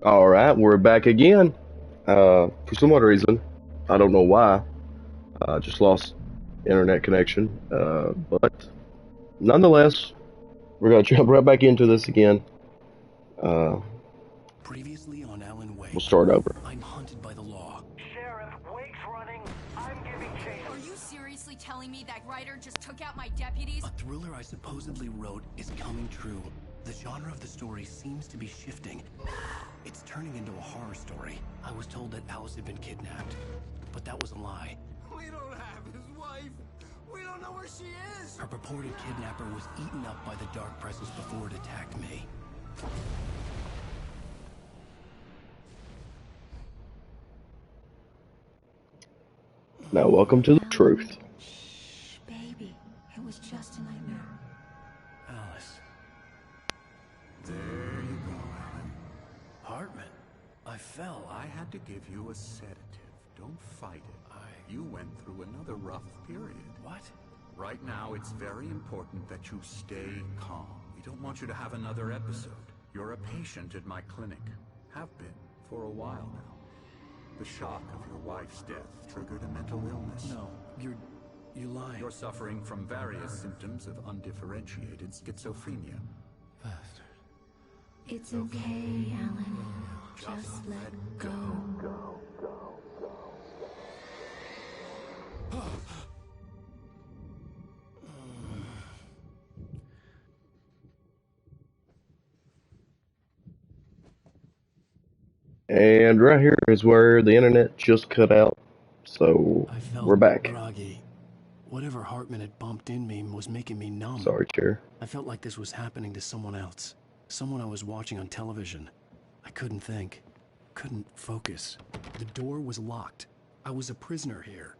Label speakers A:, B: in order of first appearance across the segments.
A: All right, we're back again. For some odd reason, I don't know why. I just lost internet connection. But nonetheless, we're gonna jump right back into this again. Uh,
B: Previously on Alan
A: we'll
B: Wake,
A: start over.
B: I'm hunted by the law.
C: Sheriff, Wake's running. I'm giving chase.
D: Are you seriously telling me that writer just took out my deputies?
B: A thriller I supposedly wrote is coming true. The genre of the story seems to be shifting. It's turning into a horror story. I was told that Alice had been kidnapped, but that was a lie.
E: We don't have his wife. We don't know where she is.
B: Her purported kidnapper was eaten up by the dark presence before it attacked me.
A: Now, welcome to the truth.
D: Shh, baby. It was just a nightmare.
B: Alice.
E: There you go, Alan.
B: Hartman. I fell.
E: I had to give you a sedative. Don't fight it. You went through another rough period.
B: What?
E: Right now, it's very important that you stay calm. We don't want you to have another episode. You're a patient at my clinic. Have been for a while now. The shock of your wife's death triggered a mental illness.
B: No, you're lying.
E: You're suffering from various symptoms of undifferentiated schizophrenia.
B: Bastard.
D: It's okay, Alan. Just let go.
A: And right here is where the internet just cut out. So
B: I felt
A: we're back.
B: groggy. Whatever Hartman had bumped in me was making me numb.
A: Sorry, Chair.
B: I felt like this was happening to someone else. Someone I was watching on television. I couldn't think. Couldn't focus. The door was locked. I was a prisoner here.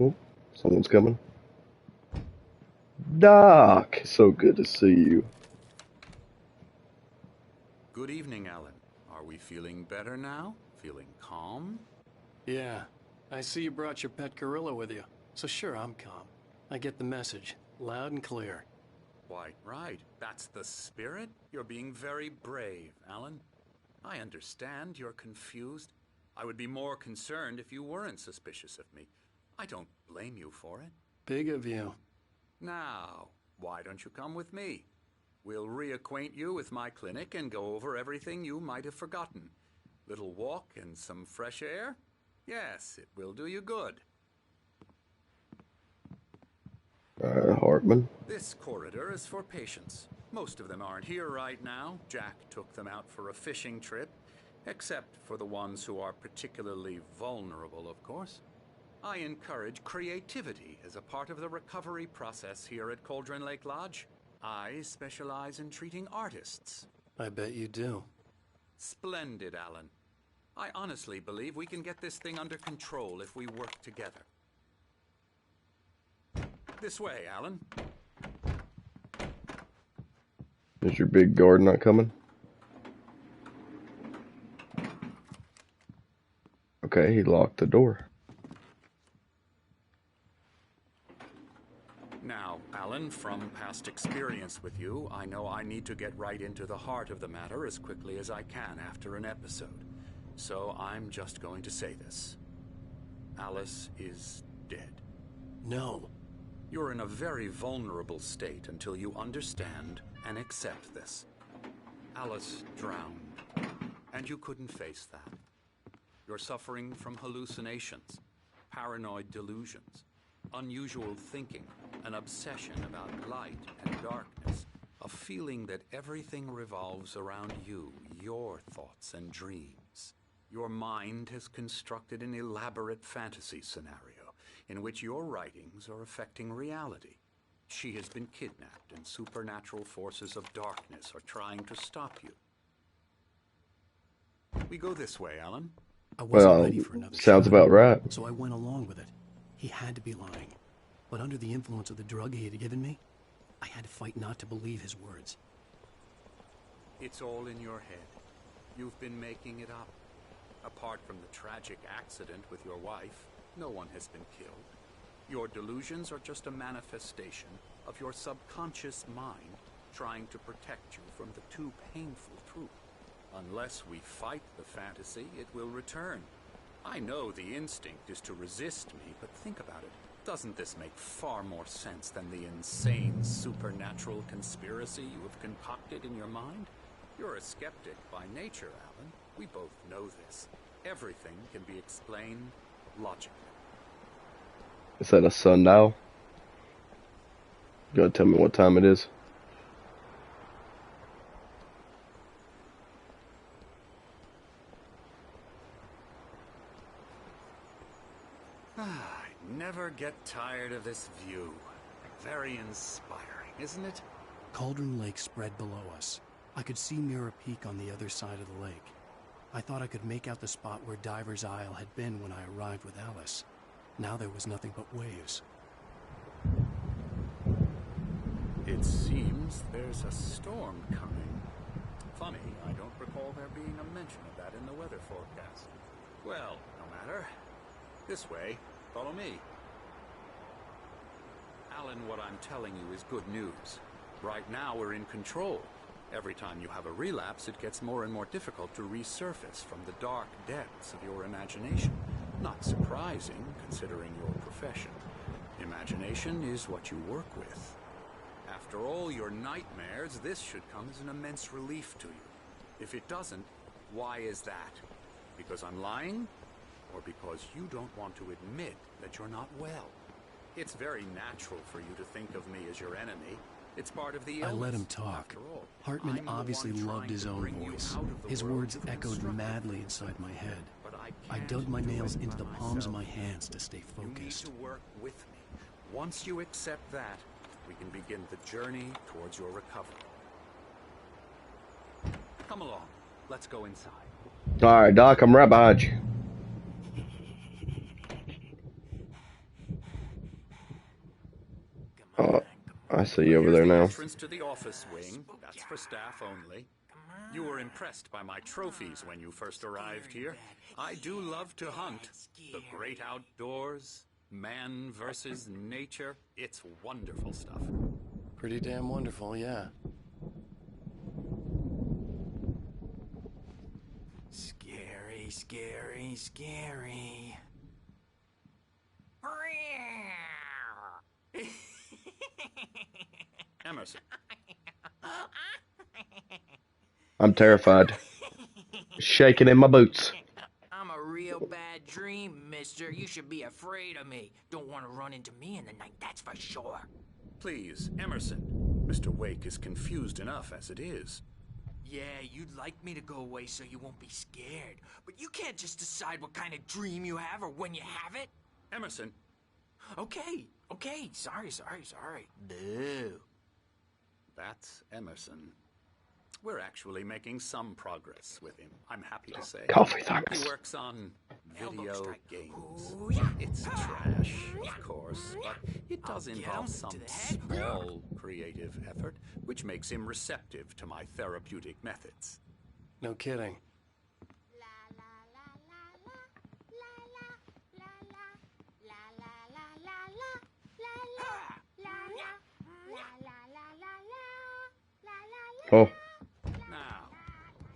A: Oh, someone's coming. Doc, so good to see you.
E: Good evening, Alan. Are we feeling better now? Feeling calm?
B: Yeah. I see you brought your pet gorilla with you. So sure, I'm calm. I get the message. Loud and clear.
E: Quite right. That's the spirit. You're being very brave, Alan. I understand you're confused. I would be more concerned if you weren't suspicious of me. I don't blame you for it.
B: Big of you.
E: Now, why don't you come with me? We'll reacquaint you with my clinic and go over everything you might have forgotten. Little walk and some fresh air? Yes, it will do you good.
A: Hartman.
E: This corridor is for patients. Most of them aren't here right now. Jack took them out for a fishing trip, except for the ones who are particularly vulnerable, of course. I encourage creativity as a part of the recovery process here at Cauldron Lake Lodge. I specialize in treating artists.
B: I bet you do.
E: Splendid, Alan. I honestly believe we can get this thing under control if we work together. This way, Alan.
A: Is your big guard not coming? Okay, he locked the door.
E: Now, Alan, from past experience with you, I know I need to get right into the heart of the matter as quickly as I can after an episode. So I'm just going to say this. Alice is dead.
B: No.
E: You're in a very vulnerable state until you understand and accept this. Alice drowned, and you couldn't face that. You're suffering from hallucinations, paranoid delusions, unusual thinking, an obsession about light and darkness, a feeling that everything revolves around you, your thoughts and dreams. Your mind has constructed an elaborate fantasy scenario in which your writings are affecting reality. She has been kidnapped, and supernatural forces of darkness are trying to stop you. We go this way, Alan.
B: I wasn't ready for another
A: sounds
B: shot,
A: about right.
B: So I went along with it. He had to be lying. But under the influence of the drug he had given me, I had to fight not to believe his words.
E: It's all in your head. You've been making it up. Apart from the tragic accident with your wife, no one has been killed. Your delusions are just a manifestation of your subconscious mind trying to protect you from the too painful truth. Unless we fight the fantasy, it will return. I know the instinct is to resist me, but think about it. Doesn't this make far more sense than the insane supernatural conspiracy you have concocted in your mind? You're a skeptic by nature, Alan. We both know this. Everything can be explained logically.
A: Is that a sundial? You gotta tell me what time it is.
E: I never get tired of this view. Very inspiring, isn't it?
B: Cauldron Lake spread below us. I could see Mirror Peak on the other side of the lake. I thought I could make out the spot where Diver's Isle had been when I arrived with Alice. Now there was nothing but waves.
E: It seems there's a storm coming. Funny, I don't recall there being a mention of that in the weather forecast. Well, no matter. This way. Follow me. Alan, what I'm telling you is good news. Right now we're in control. Every time you have a relapse, it gets more and more difficult to resurface from the dark depths of your imagination. Not surprising, considering your profession. Imagination is what you work with. After all your nightmares, this should come as an immense relief to you. If it doesn't, why is that? Because I'm lying? Or because you don't want to admit that you're not well? It's very natural for you to think of me as your enemy. It's part of the illness.
B: I let him talk. Hartman obviously loved his own voice. His words echoed madly inside my head. I dug my nails into the palms of my hands to stay focused.
E: You need to work with me. Once you accept that, we can begin the journey towards your recovery. Come along. Let's go inside.
A: Alright, Doc, I'm right behind you. Oh, I see you over there now.
E: Entrance to the office wing. That's for staff only. You were impressed by my trophies when you first arrived here. I do love to hunt. The great outdoors, man versus nature. It's wonderful stuff.
B: Pretty damn wonderful, yeah. Scary, scary, scary.
E: Emerson.
A: I'm terrified. Shaking in my boots.
F: I'm a real bad dream, mister. You should be afraid of me. Don't want to run into me in the night, that's for sure.
E: Please, Emerson. Mr. Wake is confused enough as it is.
F: Yeah, you'd like me to go away so you won't be scared. But you can't just decide what kind of dream you have or when you have it.
E: Emerson.
F: Okay. Sorry. Boo.
E: That's Emerson. We're actually making some progress with him, I'm happy to say.
A: Coffee thermos.
E: He works on video games.
F: Ooh, yeah.
E: It's trash, of course, but it does
F: I'll get
E: involve
F: him
E: some
F: to the head.
E: small creative effort, which makes him receptive to my therapeutic methods.
B: No kidding.
A: Oh,
E: Now,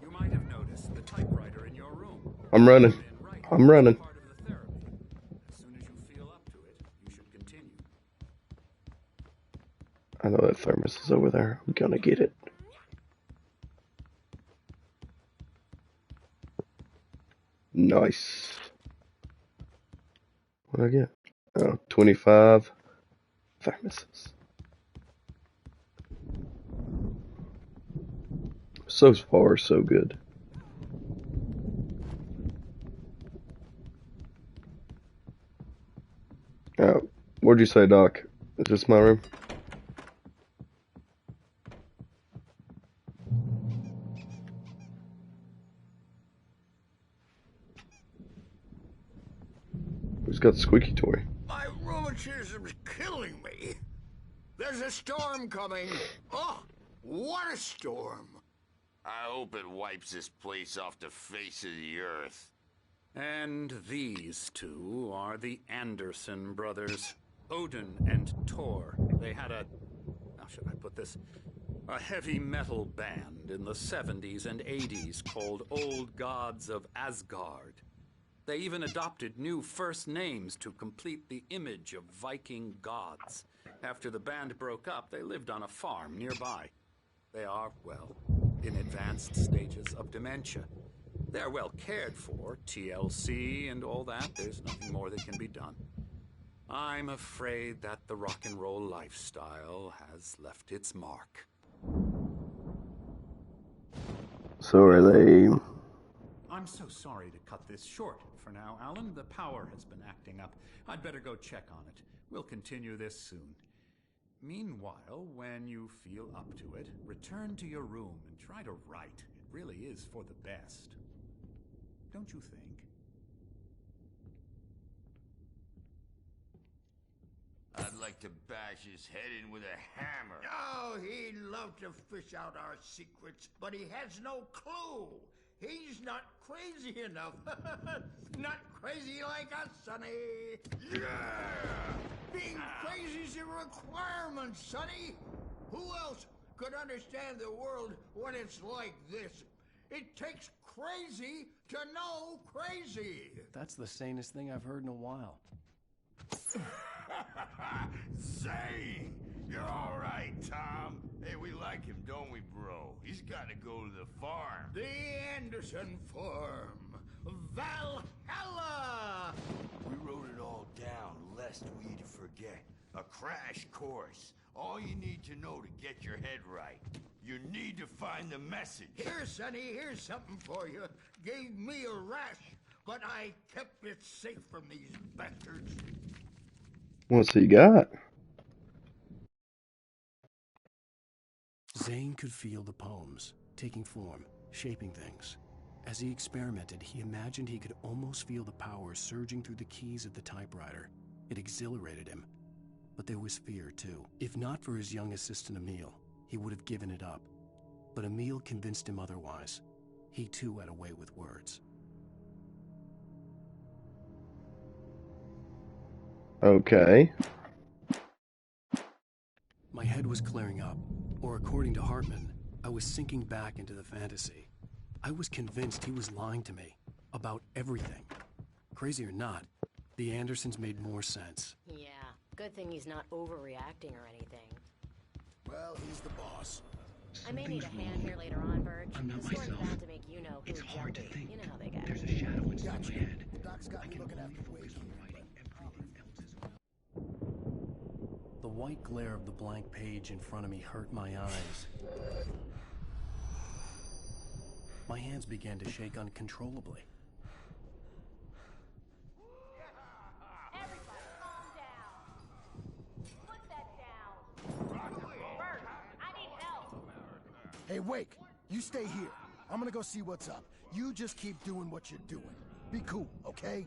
E: you might have noticed the typewriter in your room.
A: I'm running. I'm running.
E: Part of the therapy. As soon as you feel up to it, you should continue.
A: I know that thermos is over there. I'm gonna get it. Nice. What'd I get? Oh, 25 thermoses. So far, so good. What'd you say, Doc? Is this my room? Who's got the squeaky toy?
G: My rheumatism's killing me. There's a storm coming. Oh, what a storm.
H: I hope it wipes this place off the face of the earth.
E: And these two are the Anderson brothers, Odin and Tor. They had a... How should I put this? A heavy metal band in the 70s and 80s called Old Gods of Asgard. They even adopted new first names to complete the image of Viking gods. After the band broke up, they lived on a farm nearby. They are, well, in advanced stages of dementia. They're well cared for, TLC and all that. There's nothing more that can be done. I'm afraid that the rock and roll lifestyle has left its mark.
A: So are they...
I: I'm so sorry to cut this short for now, Alan. The power has been acting up. I'd better go check on it. We'll continue this soon. Meanwhile, when you feel up to it, return to your room and try to write. It really is for the best. Don't you think?
H: I'd like to bash his head in with a hammer.
G: Oh, he'd love to fish out our secrets, but he has no clue. He's not crazy enough. Not crazy like us, Sonny. Yeah! Being crazy's a requirement, Sonny. Who else could understand the world when it's like this? It takes crazy to know crazy.
B: That's the sanest thing I've heard in a while.
H: Zane! You're all right, Tom. Hey, we like him, don't we, bro? He's got to go to the farm.
G: The Anderson Farm. Valhalla!
H: We wrote it all down, lest we'd forget. A crash course. All you need to know to get your head right. You need to find the message.
G: Here, Sonny, here's something for you. Gave me a rash, but I kept it safe from these bastards.
A: What's he got?
B: Zane could feel the poems, taking form, shaping things. As he experimented, he imagined he could almost feel the power surging through the keys of the typewriter. It exhilarated him. But there was fear, too. If not for his young assistant Emil, he would have given it up. But Emil convinced him otherwise. He, too, had a way with words.
A: Okay.
B: My head was clearing up, or according to Hartman, I was sinking back into the fantasy. I was convinced he was lying to me about everything. Crazy or not, the Andersons made more sense.
J: Yeah, good thing he's not overreacting or anything.
G: Well, he's the boss.
J: I may need a hand here later on, Birch.
B: I'm not
J: the story's
B: myself.
J: bound to make you know who's
B: It's hard to
J: jumpy.
B: think.
J: You know how they get.
B: There's a shadow inside my head.
G: Doc's got me looking after Wake.
B: The white glare of the blank page in front of me hurt my eyes. My hands began to shake uncontrollably.
J: Everybody calm down. Put that down. Birch, I need help.
K: Hey, Wake, you stay here. I'm gonna go see what's up. You just keep doing what you're doing. Be cool, okay?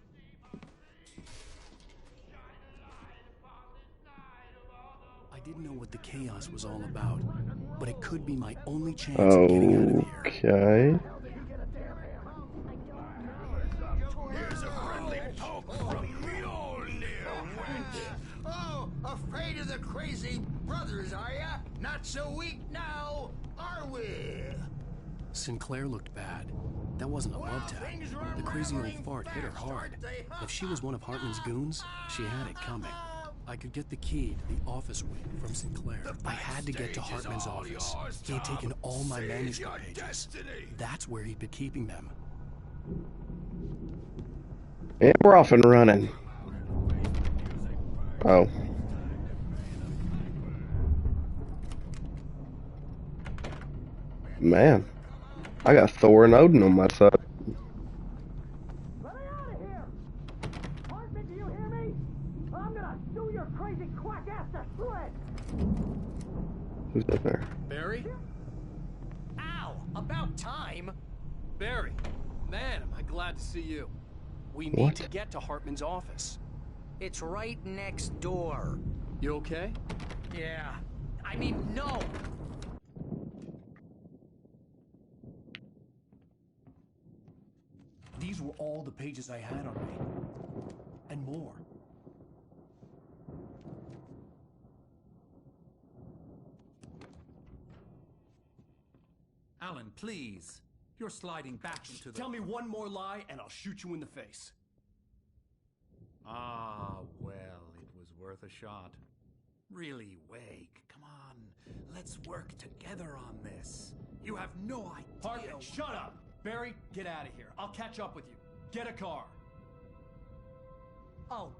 B: I didn't know what the chaos was all about, but it could be my only chance of getting out of here.
A: Okay.
G: Here's a friendly poke from Mjolnir, wench. Oh, afraid of the crazy brothers, are ya? Not so weak now, are we?
B: Sinclair looked bad. That wasn't a love tap. The crazy old fart hit her hard. If she was one of Hartman's goons, she had it coming. I could get the key to the office wing from Sinclair. I had to get to Hartman's office. He had taken all my manuscript pages. That's where he'd been keeping them.
A: And we're off and running. Oh. Man. I got Thor and Odin on my side.
C: Let me out of here! Hartman, do you hear me? I'm gonna do your crazy quack ass to shreds!
A: Who's in there?
L: Barry? Ow! About time! Barry, man, am I glad to see you.
B: We need to get to Hartman's office.
F: It's right next door.
L: You okay?
F: Yeah. I mean, no!
B: These were all the pages I had on me. And more.
I: Alan, please. You're sliding back into the...
L: Tell me one more lie and I'll shoot you in the face.
I: Ah, well, it was worth a shot. Really, Wake, come on. Let's work together on this. You have no idea...
L: Hartman, shut up! Barry, get out of here. I'll catch up with you. Get a car.
C: Oh,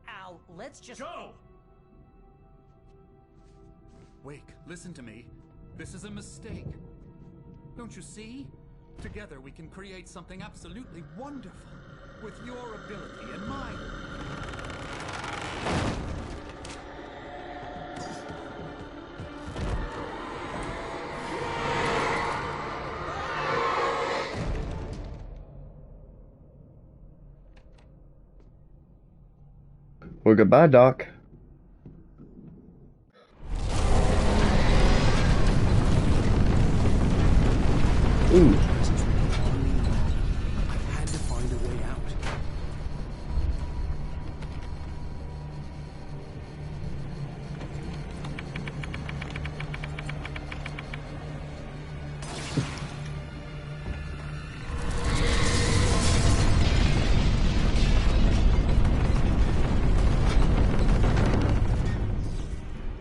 C: Al, let's just...
L: Go!
I: Wake, listen to me. This is a mistake. Don't you see? Together we can create something absolutely wonderful. With your ability and mine.
A: Well, goodbye, Doc. Ooh.
B: I've had to find a way out.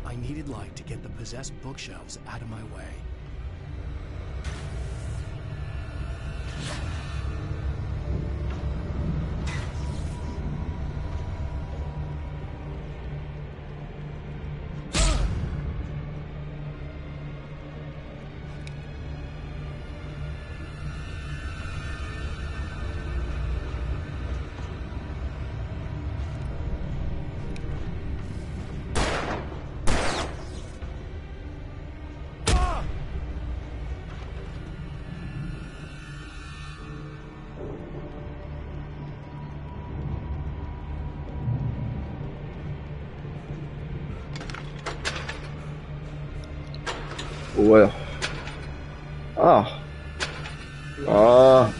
B: I needed light to get the possessed bookshelves out of my way.
A: Well. Ah. Ah.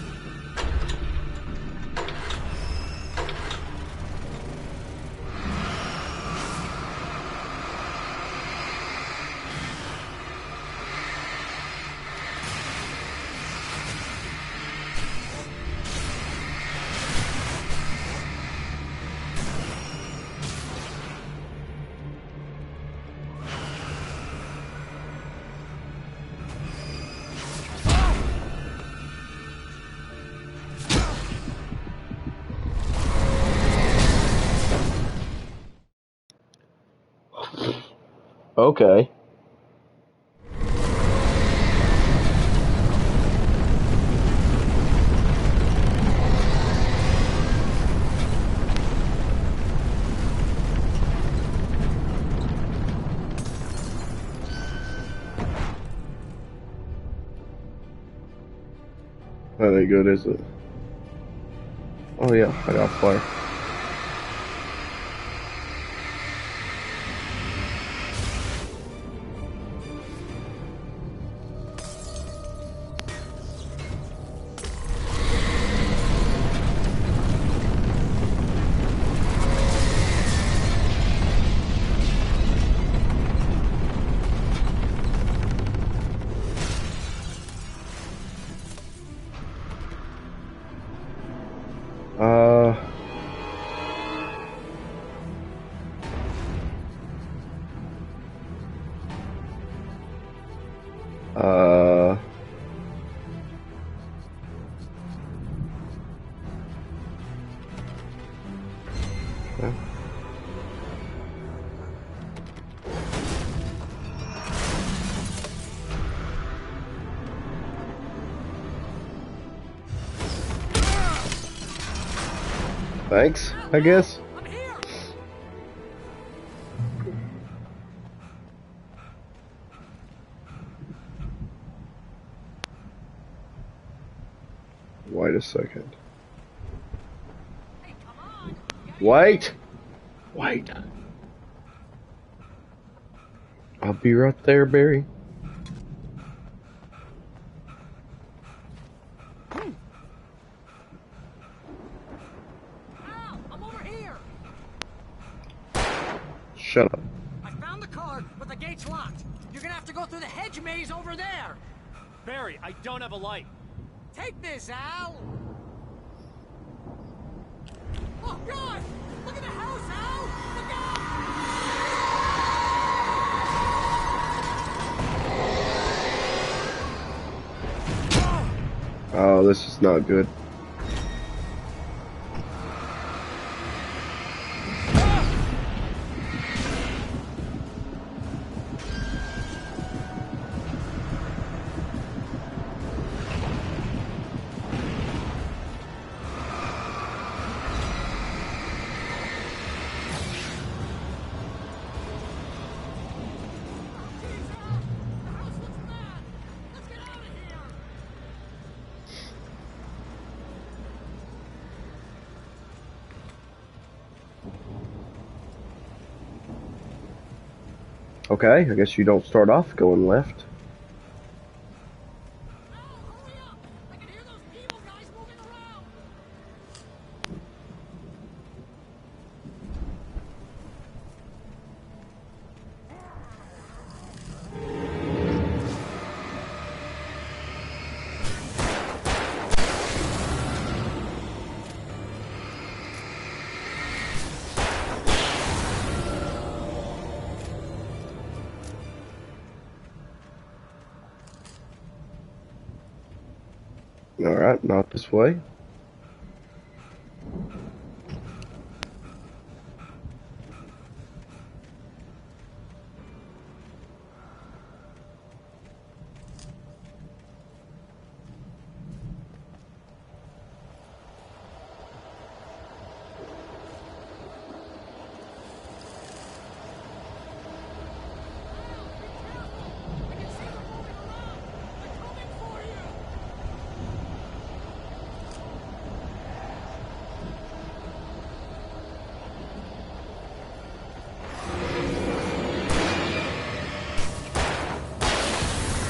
A: Okay. That ain't good, is it? Oh yeah, I got fire. Thanks, I guess. Wait a second. Wait! Wait! I'll be right there, Barry.
C: Al, I'm over here!
A: Shut up.
C: I found the card, but the gate's locked. You're gonna have to go through the hedge maze over there.
L: Barry, I don't have a light.
F: Take this, Al! Oh, God! Look at the house, Al! Look out!
A: Oh, this is not good. Okay, I guess you don't start off going left. Alright, not this way.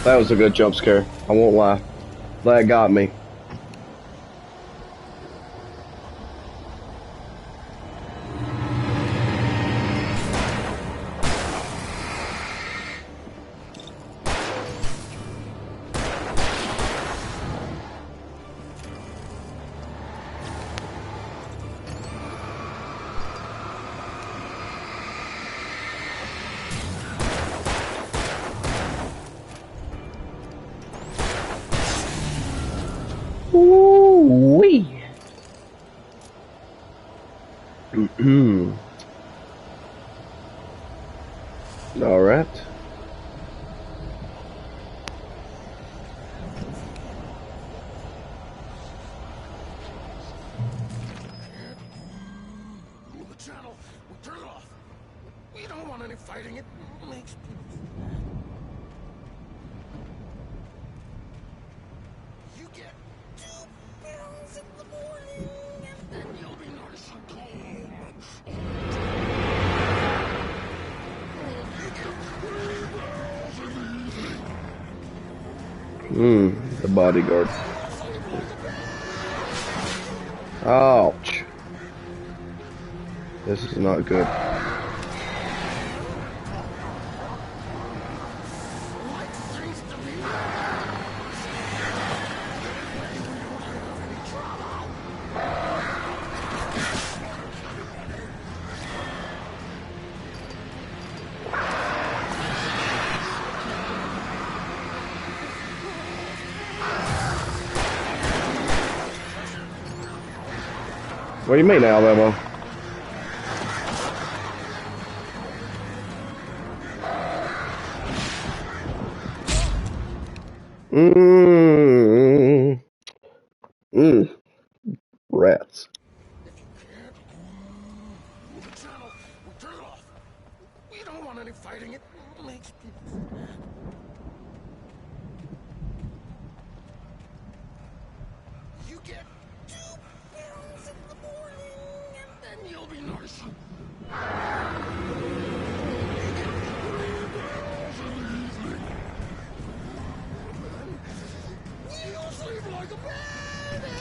A: That was a good jump scare, I won't lie. That got me. Ooh-wee. All right.
K: The channel. We'll turn it off. We don't want any fighting. It makes people mad. You get 2 pills in the morning, and then you'll be nice and
A: calm. The bodyguard. Ouch. This is not good. What do you mean, Alabama? Rats.
K: The channel. We'll turn it off. We don't want any fighting. It makes people mad. You get 2 pills in the morning, and then you'll be nice. You'll sleep like a baby.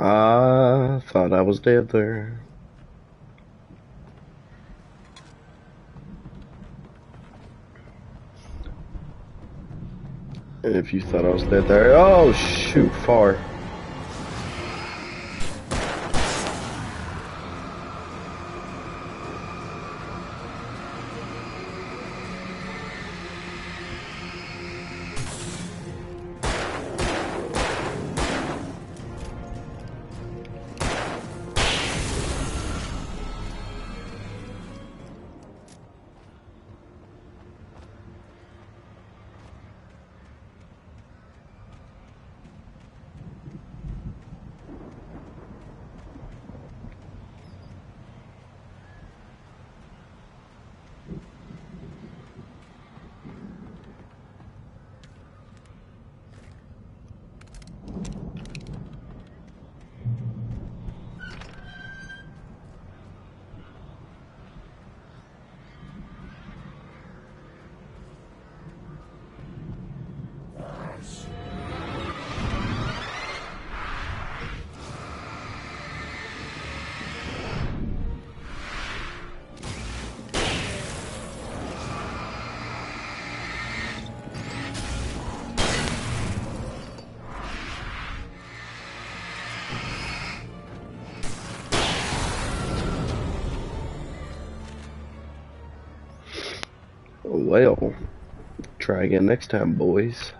A: I thought I was dead there. And if you thought I was dead there, oh shoot, far. Well, try again next time, boys.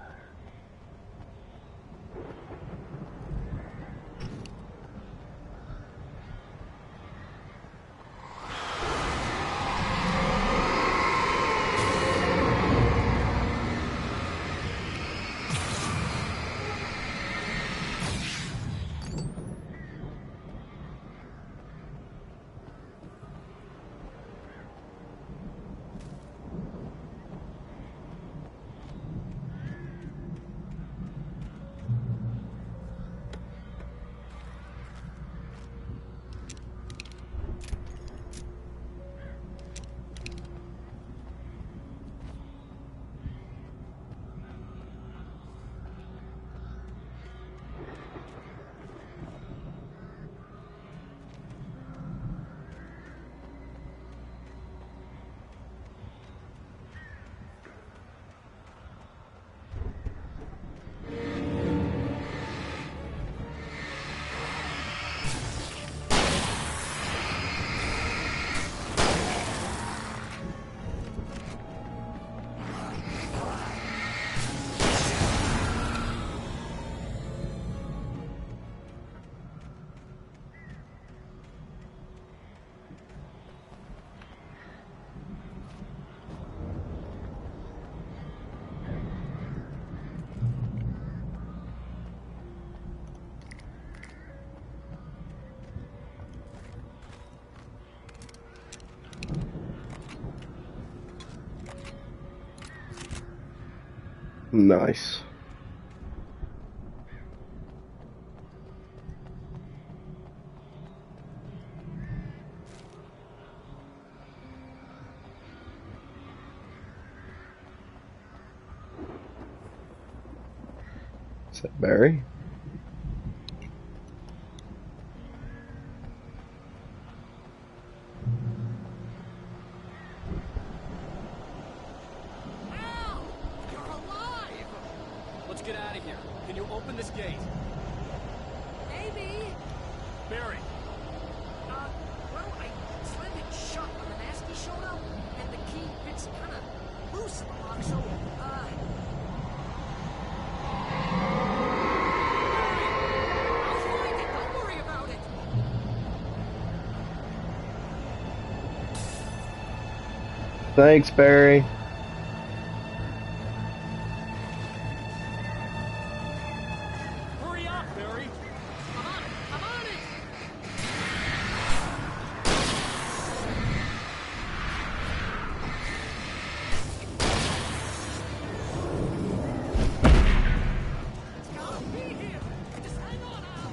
A: Nice. Is that Barry?
L: Let's get out of here. Can you open this gate?
C: Maybe.
L: Barry!
C: Well, I slammed it shut when the nasty showed up, and the key fits kind of loose in the lock, so, I'll find it. Don't worry about it.
A: Thanks, Barry.
L: Hurry up, Barry!
C: I'm on it. It's gotta be here. Just hang on, Al.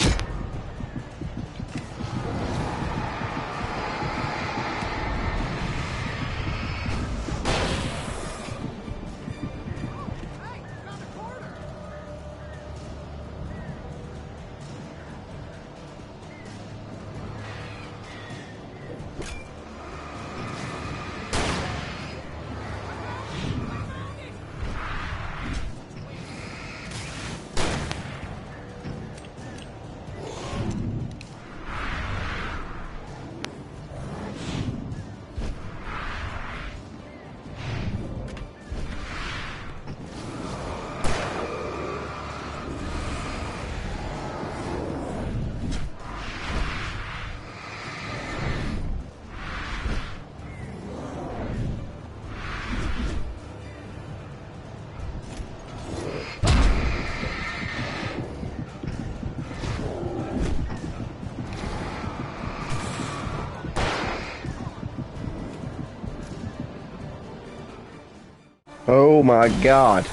A: Oh my god.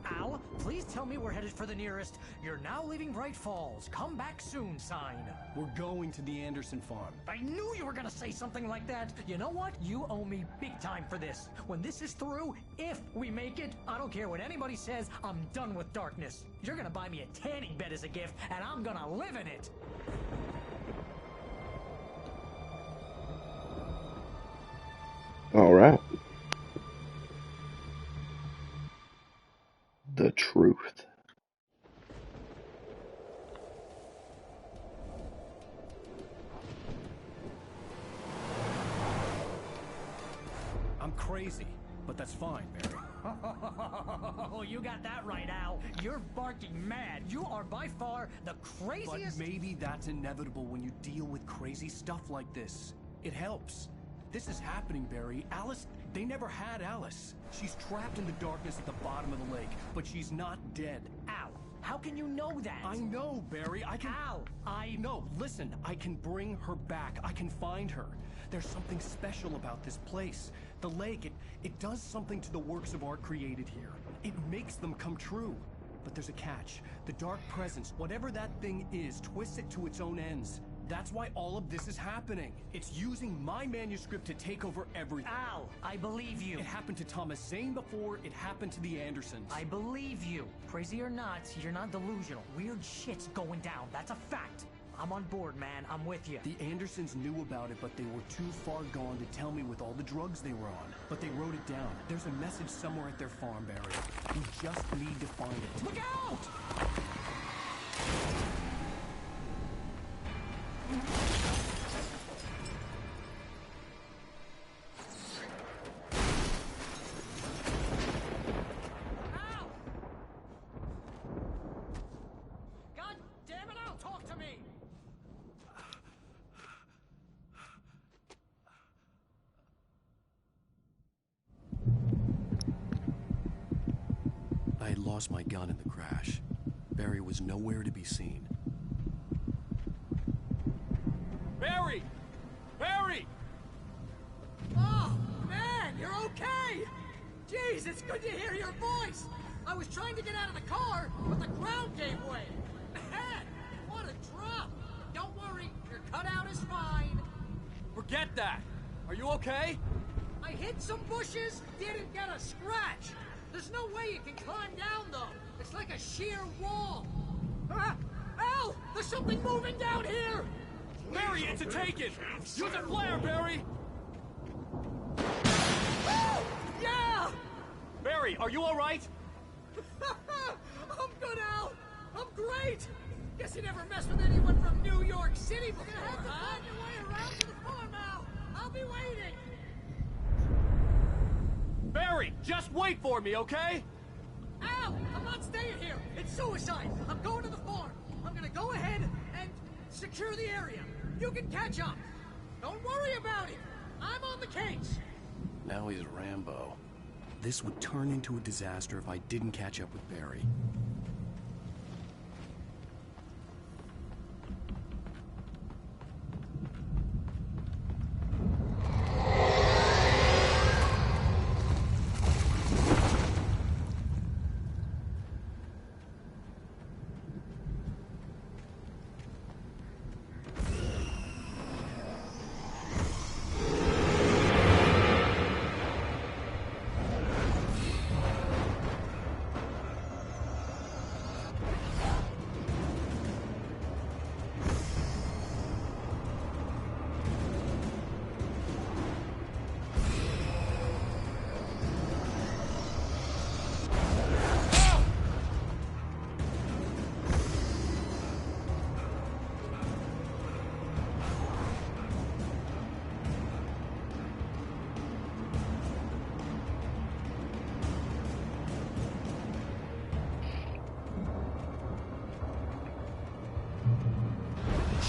L: Al, please tell me we're headed for the nearest "You're now leaving Bright Falls. Come back soon" sign.
B: We're going to the Anderson farm.
L: I knew you were gonna say something like that. You know what? You owe me big time for this. When this is through, if we make it, I don't care what anybody says, I'm done with darkness. You're gonna buy me a tanning bed as a gift, and I'm gonna live in it.
A: All right. The truth.
B: I'm crazy, but that's fine, Barry.
L: Oh, you got that right, Al. You're barking mad. You are by far the craziest.
B: But maybe that's inevitable when you deal with crazy stuff like this. It helps. This is happening, Barry. Alice, they never had Alice. She's trapped in the darkness at the bottom of the lake, but she's not dead.
L: Al, how can you know that?
B: I know, Barry. I can...
L: Al,
B: No, listen. I can bring her back. I can find her. There's something special about this place. The lake, it does something to the works of art created here. It makes them come true. But there's a catch. The dark presence, whatever that thing is, twists it to its own ends. That's why all of this is happening. It's using my manuscript to take over everything.
L: Al, I believe you.
B: It happened to Thomas Zane before, it happened to the Andersons.
L: I believe you. Crazy or not, you're not delusional. Weird shit's going down. That's a fact. I'm on board, man. I'm with you.
B: The Andersons knew about it, but they were too far gone to tell me with all the drugs they were on. But they wrote it down. There's a message somewhere at their farm, Barry. We just need to find it.
L: Look out! Ow! God damn it, Al, talk to me!
B: I had lost my gun in the crash. Barry was nowhere to be seen.
L: Barry! Barry! Oh, man, you're okay! Jeez, it's good to hear your voice! I was trying to get out of the car, but the ground gave way. Man, what a drop! Don't worry, your cutout is fine.
B: Forget that! Are you okay?
L: I hit some bushes, didn't get a scratch. There's no way you can climb down, though. It's like a sheer wall. Al, there's something moving down here!
B: Barry, it's a taken! Use a flare, Barry!
L: Yeah!
B: Barry, are you alright?
L: I'm good, Al. I'm great. Guess you never messed with anyone from New York City before, huh? You're gonna have to find your way around to the farm, Al. I'll be waiting.
B: Barry, just wait for me, okay?
L: Al, I'm not staying here. It's suicide. I'm going to the farm. I'm gonna go ahead and secure the area. You can catch up. Don't worry about it. I'm on the case.
B: Now he's Rambo. This would turn into a disaster if I didn't catch up with Barry.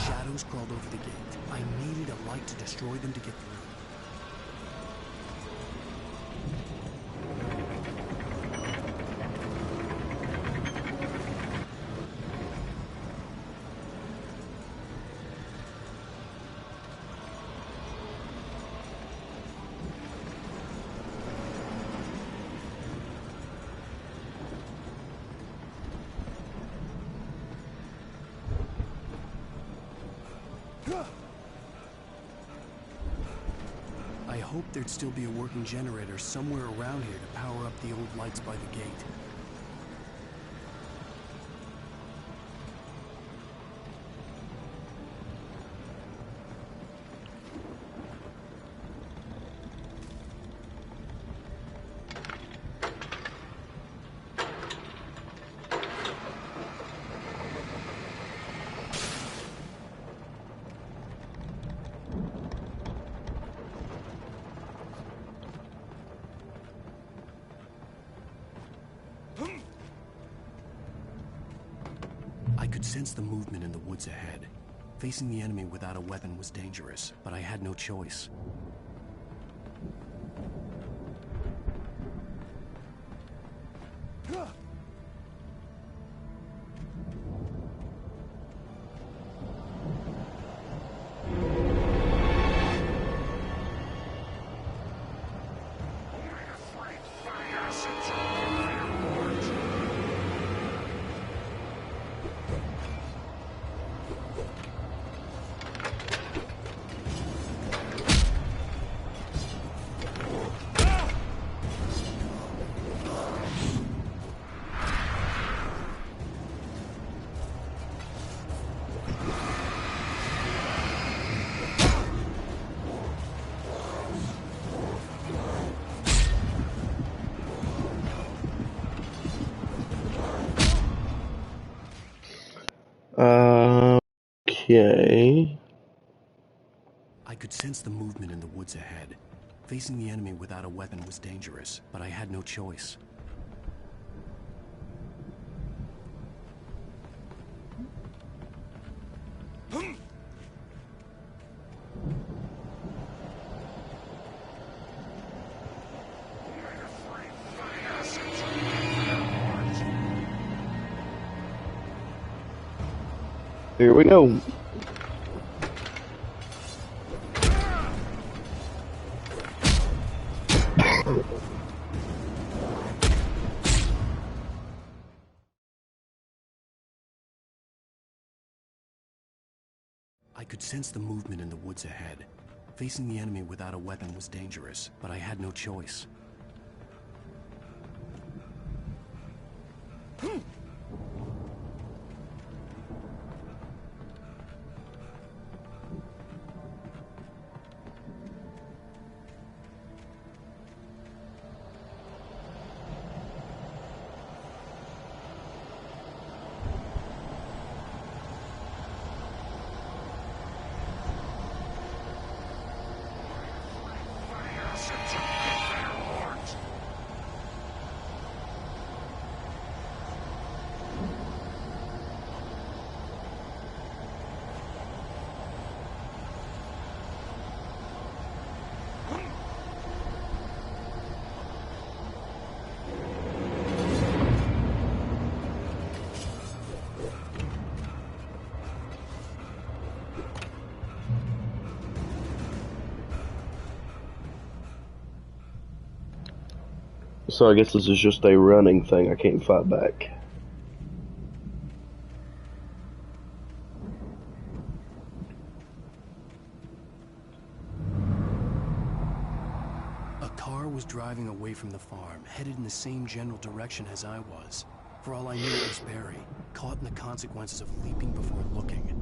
B: Shadows crawled over the gate. I needed a light to destroy them to get through. hoped there'd still be a working generator somewhere around here to power up the old lights by the gate. I could sense the movement in the woods ahead. Facing the enemy without a weapon was dangerous, but I had no choice.
A: Okay.
B: I could sense the movement in the woods ahead. Facing the enemy without a weapon was dangerous, but I had no choice.
A: Here we go.
B: I could sense the movement in the woods ahead. Facing the enemy without a weapon was dangerous, but I had no choice.
A: So I guess this is just a running thing. I can't fight back.
B: A car was driving away from the farm, headed in the same general direction as I was. For all I knew, it was Barry, caught in the consequences of leaping before looking.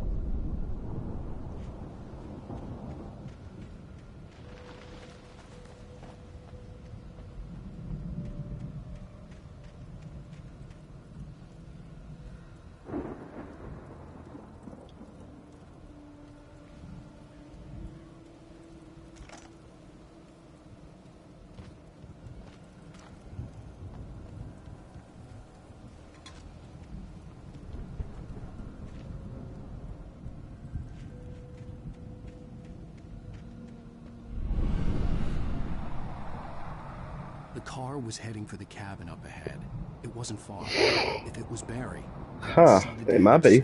B: The car was heading for the cabin up ahead. It wasn't far. If it was Barry,
A: Huh, it might be.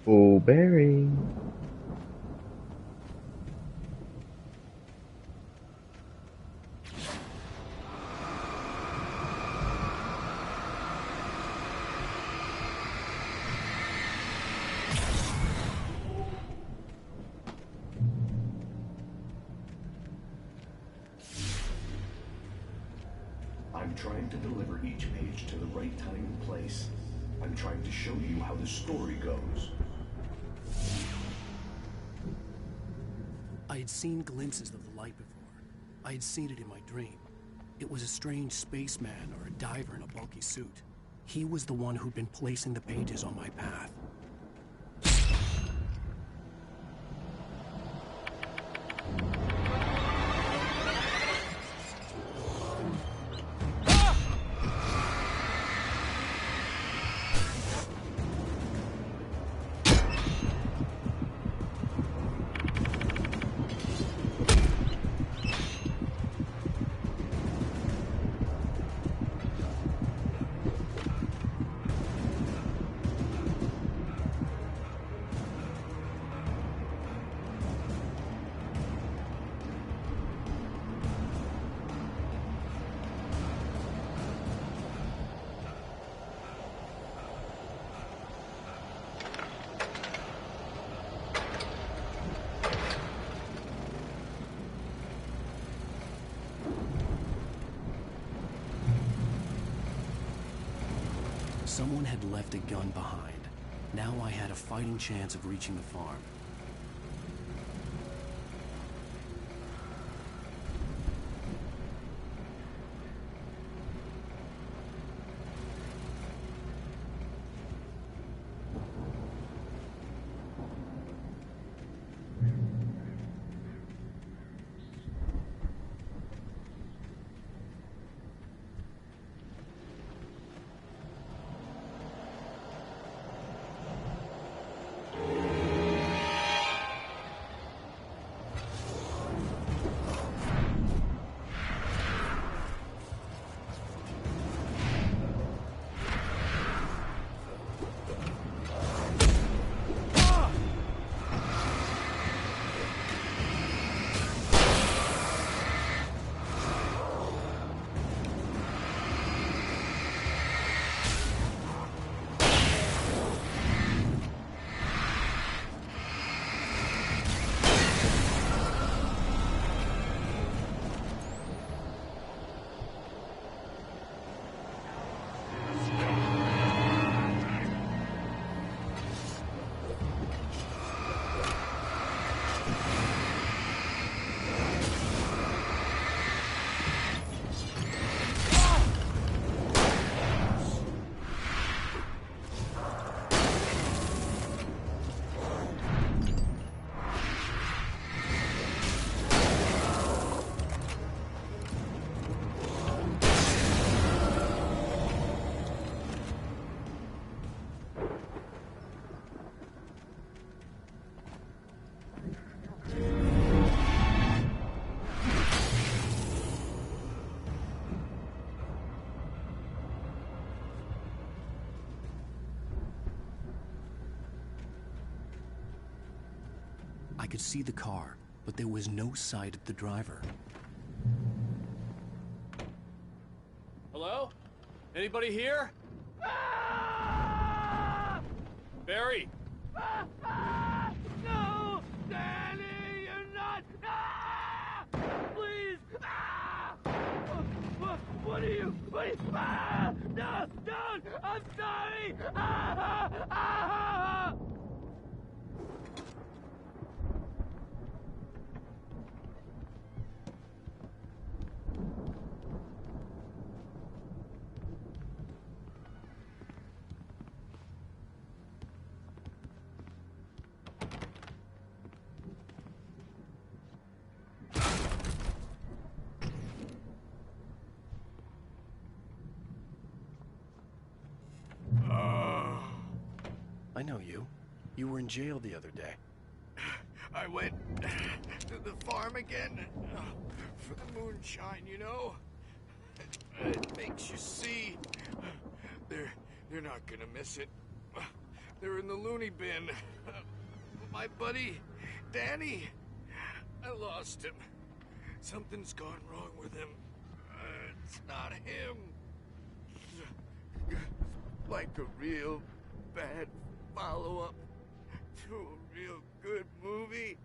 A: Oh, Barry.
M: I'm trying to deliver each page to the right time and place. I'm trying to show you how the story goes.
B: I had seen glimpses of the light before. I had seen it in my dream. It was a strange spaceman or a diver in a bulky suit. He was the one who'd been placing the pages on my path. Someone had left a gun behind. Now I had a fighting chance of reaching the farm. I could see the car, but there was no sight of the driver.
N: Hello? Anybody here? Barry!
C: No! Danny, you're not! Please! What are you? No! Don't! I'm sorry!
B: I know you. You were in jail the other day.
H: I went to the farm again for the moonshine, you know? It makes you see. They're not gonna miss it. They're in the loony bin. My buddy, Danny, I lost him. Something's gone wrong with him. It's not him. Like a real bad follow-up to a real good movie.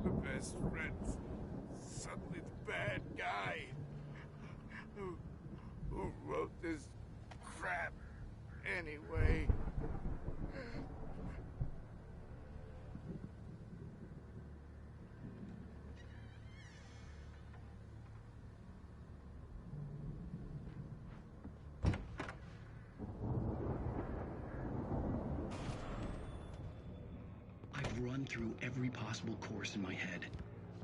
H: The best friend's suddenly the bad guy.
B: through every possible course in my head.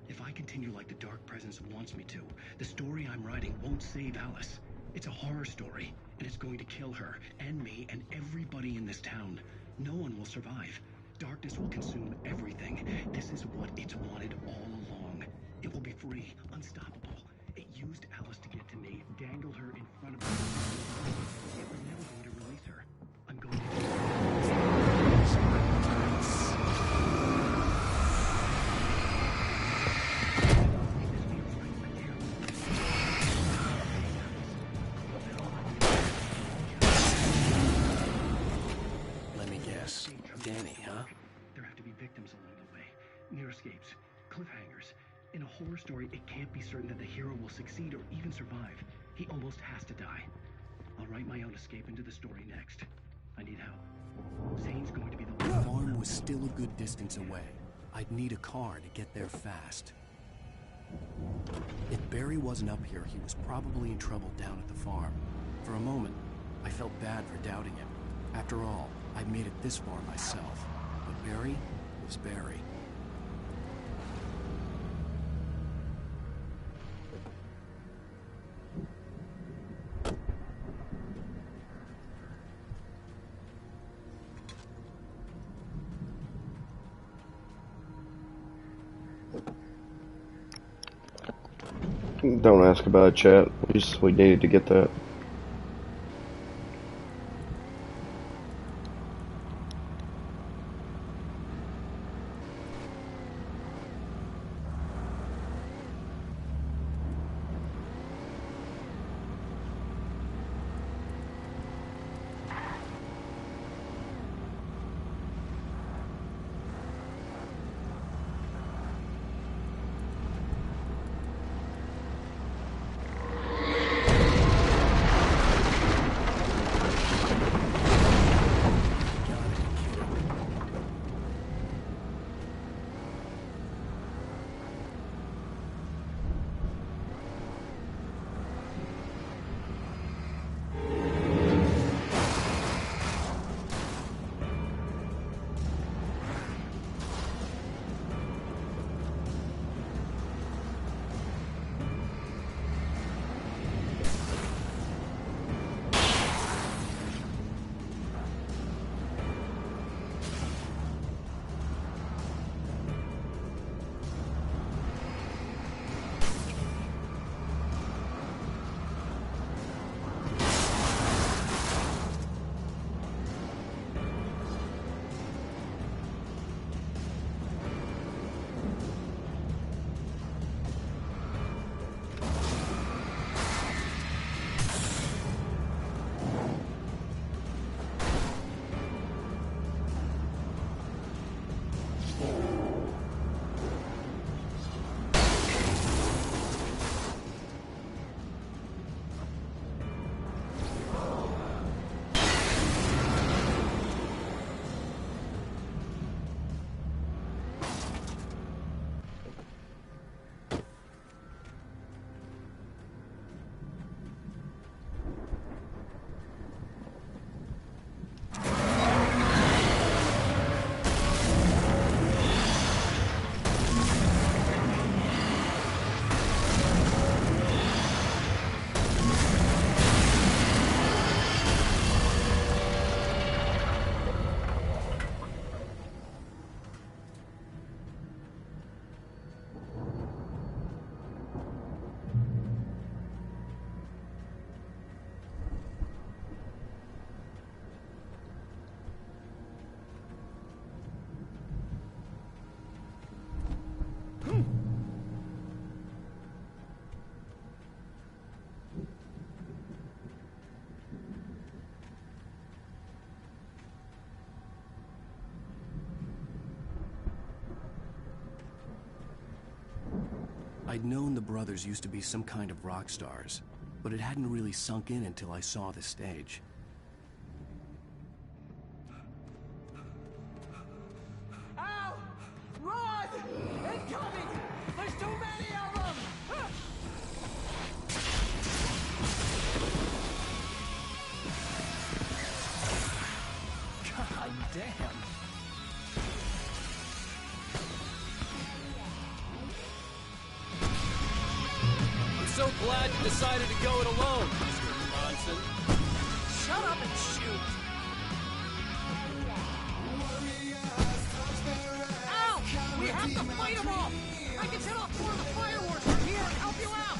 B: If I continue like the Dark Presence wants me to, the story I'm writing won't save Alice. It's a horror story, and it's going to kill her, and me, and everybody in this town. No one will survive. Darkness will consume everything. This is what it's wanted all along. It will be free, unstoppable. It used Alice to get to me, dangle her in front of me. It was never going to release her. I'm going to... Let me guess. Danny, huh? There have to be victims along the way. Near escapes. Cliffhangers. In a horror story, it can't be certain that the hero will succeed or even survive. He almost has to die. I'll write my own escape into the story next. I need help. Zane's going to be the farm was still a good distance away. I'd need a car to get there fast. If Barry wasn't up here, he was probably in trouble down at the farm. For a moment, I felt bad for doubting him. After all, I'd made it this far myself. But Barry was Barry.
A: Don't ask about it, chat. We needed to get that.
B: I'd known the brothers used to be some kind of rock stars, but it hadn't really sunk in until I saw the stage.
L: Ow! Run! Incoming! There's too many of them!
B: God damn.
N: so glad you decided to go it alone, Mr. Monson.
L: Shut up and shoot. Ow! We have to fight them off! I can set off more of the fireworks from here and help you out!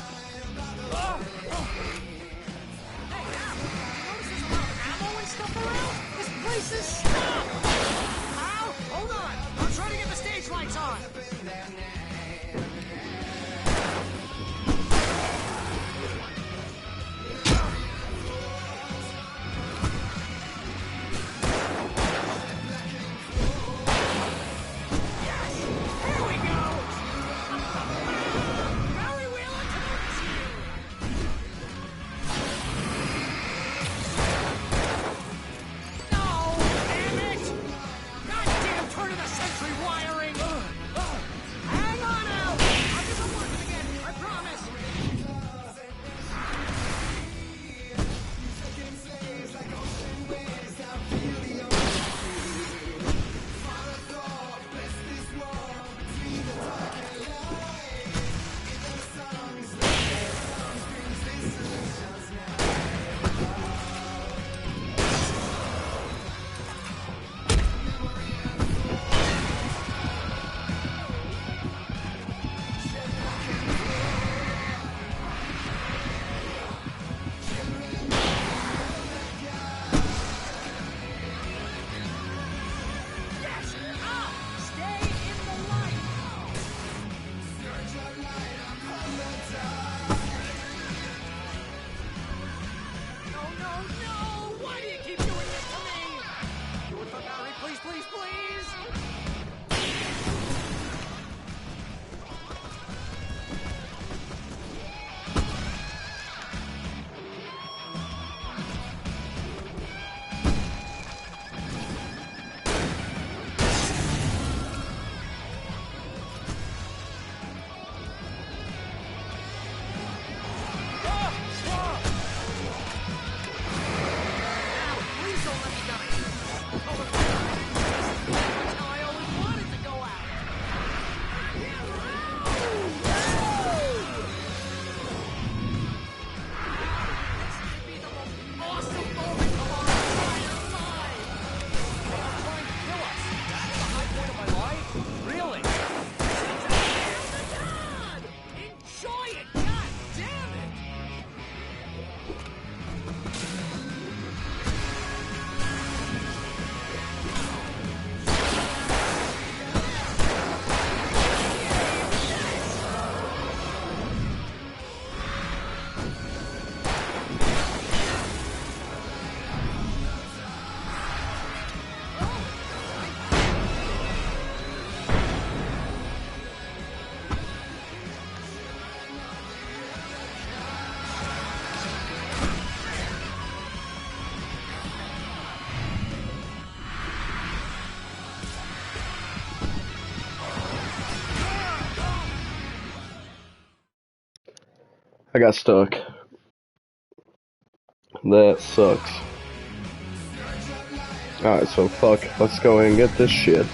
L: Hey, Al, you notice there's a lot of ammo and stuff around? This place is stopped! Al, hold on! I'm trying to get the stage lights on!
A: I got stuck. That sucks. Alright, so fuck. Let's go and get this shit.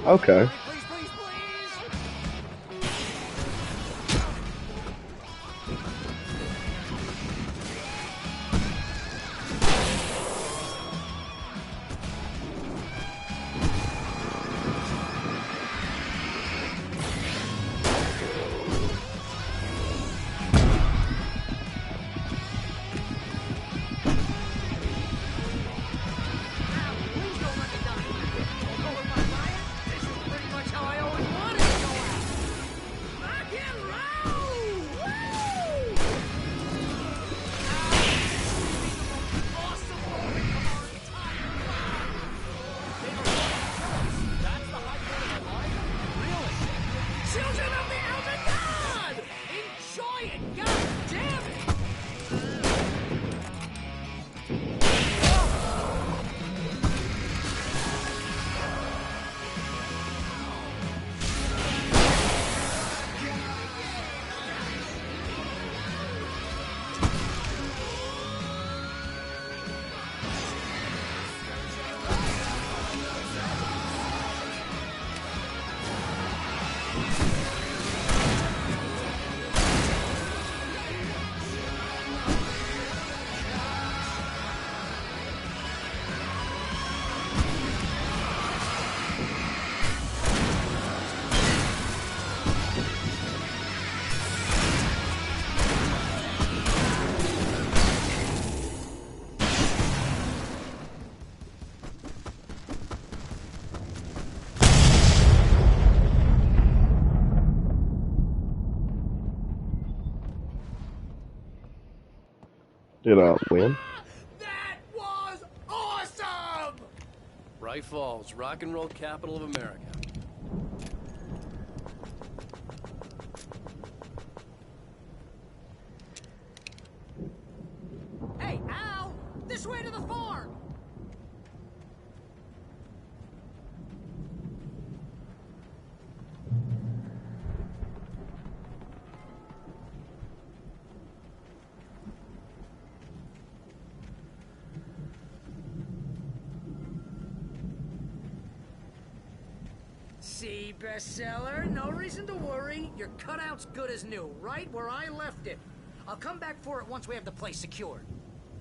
A: Okay. win.
L: That was awesome!
N: Bright Falls, rock and roll capital of America.
L: Hey, Al! This way to the farm! See, bestseller? No reason to worry. Your cutout's good as new, right where I left it. I'll come back for it once we have the place secured.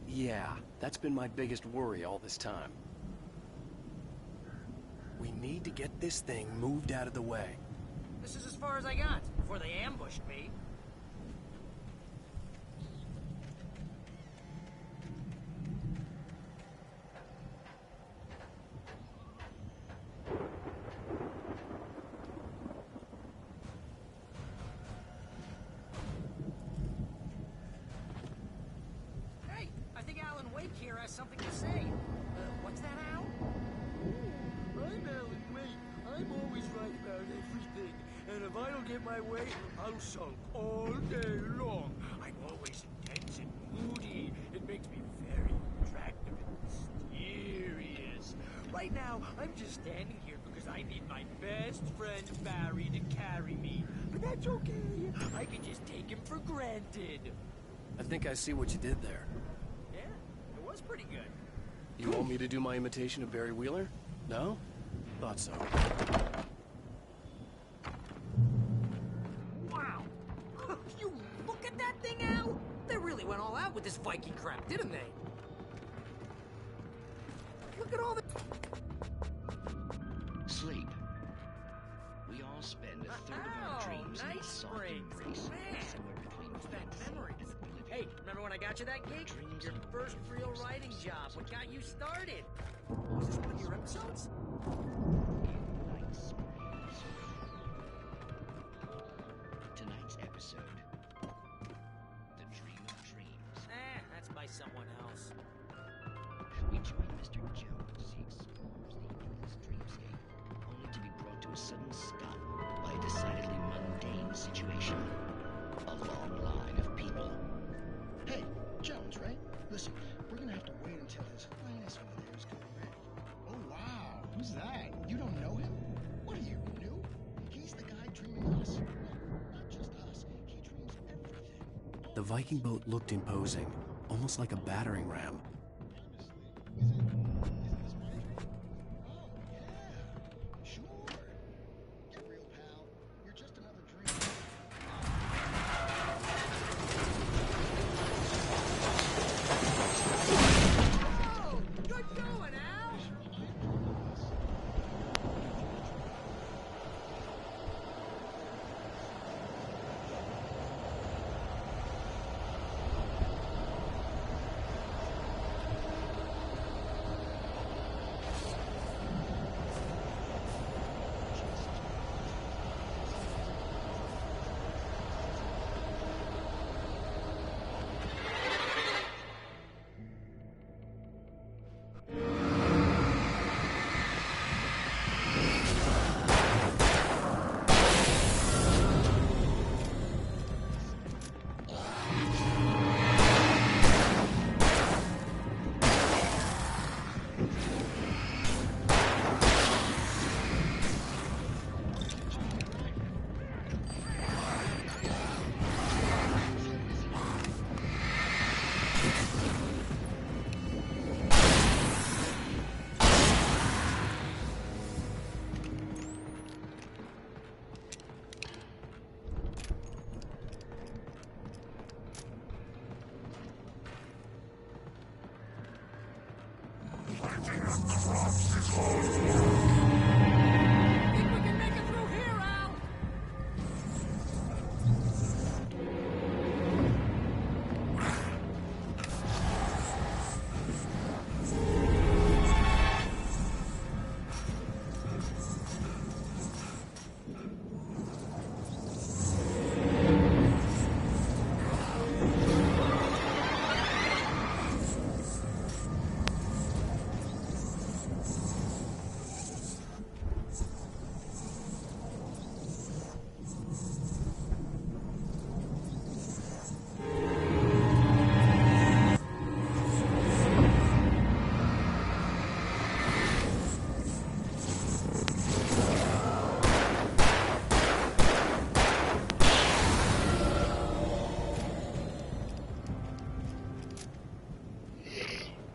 B: Yeah, that's been my biggest worry all this time. We need to get this thing moved out of the way.
L: This is as far as I got before they ambushed me. Hey, I think Alan Wake here has something to say. What's that, Al?
O: I'm Alan Wake. I'm always right about everything. And if I don't get my way, I'll sulk all day long. I'm always intense and moody. It makes me very attractive and mysterious. Right now, I'm just standing here because I need my best friend Barry to carry me. But that's okay. I can just take him for granted.
B: I think I see what you did there.
L: Yeah, it was pretty good.
B: You want me to do my imitation of Barry Wheeler? No? Thought so.
L: Wow! You look at that thing, Al! They really went all out with this Viking crap, didn't they? Look at all the...
P: Sleep. We all spend a third of our dreams in a soft embrace, somewhere between
L: that memory. Hey, remember when I got you that gig? Your first real writing job. What got you started? Was this one of your episodes?
P: Tonight's episode, The Dream of Dreams.
L: That's by someone else.
P: We join Mr. Jones. He explores the endless dreamscape, only to be brought to a sudden stop by a decidedly mundane situation. A long line of people.
K: Hey, Jones, right? Listen, we're gonna have to wait until his highness over there is coming back. Oh, wow. Who's that? You don't know him? What are you, new? He's the guy dreaming us. Well, not just us. He dreams everything.
B: The Viking boat looked imposing, almost like a battering ram.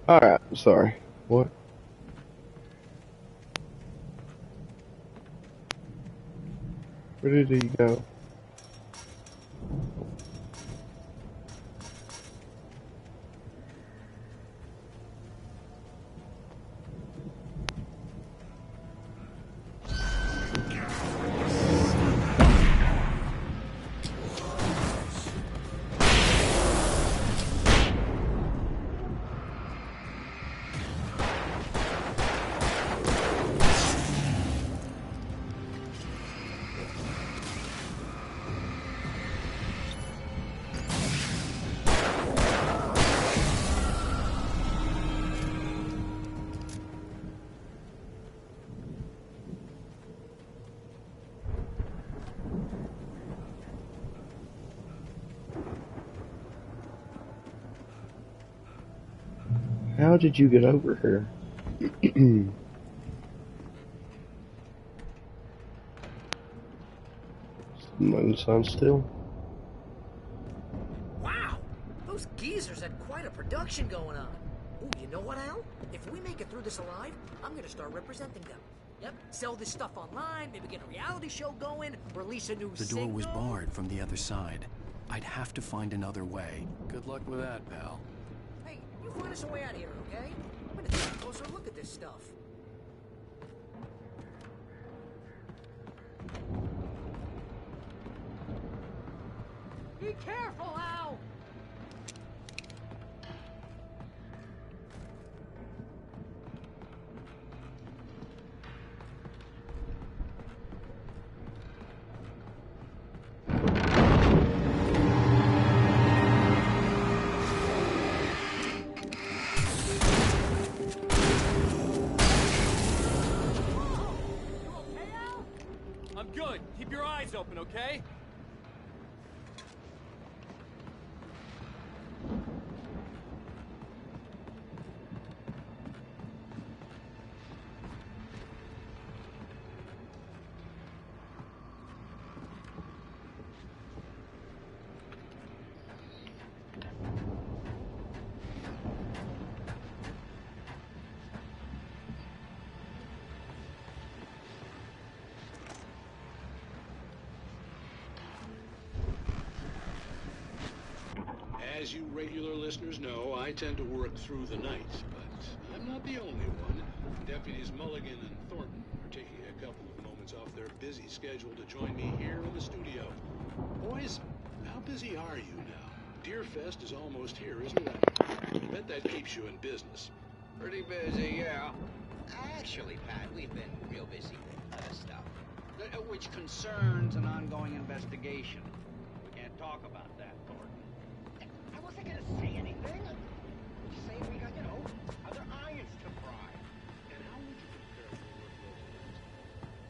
A: Alright, sorry. What? Where did he go? How did you get over here? Moonshine still?
L: Wow! Those geezers had quite a production going on. Ooh, you know what, Al? If we make it through this alive, I'm gonna start representing them. Yep, sell this stuff online, maybe get a reality show going, release a new
B: The door was barred from the other side. I'd have to find another way. Good luck with that, pal.
L: Hey, you find us a way out of here, okay? I'm gonna take a closer look at this stuff.
C: Be careful, Al!
N: I'm good. Keep your eyes open, okay?
Q: As you regular listeners know, I tend to work through the night, but I'm not the only one. Deputies Mulligan and Thornton are taking a couple of moments off their busy schedule to join me here in the studio. Boys, how busy are you now? Deerfest is almost here, isn't it? I bet that keeps you in business.
R: Pretty busy, yeah. Actually, Pat, we've been real busy with other stuff, which concerns an ongoing investigation. We can't talk about that, Thornton. I wasn't gonna say anything. Just saying we got, other irons to fry.
Q: And how would you compare your workload to that?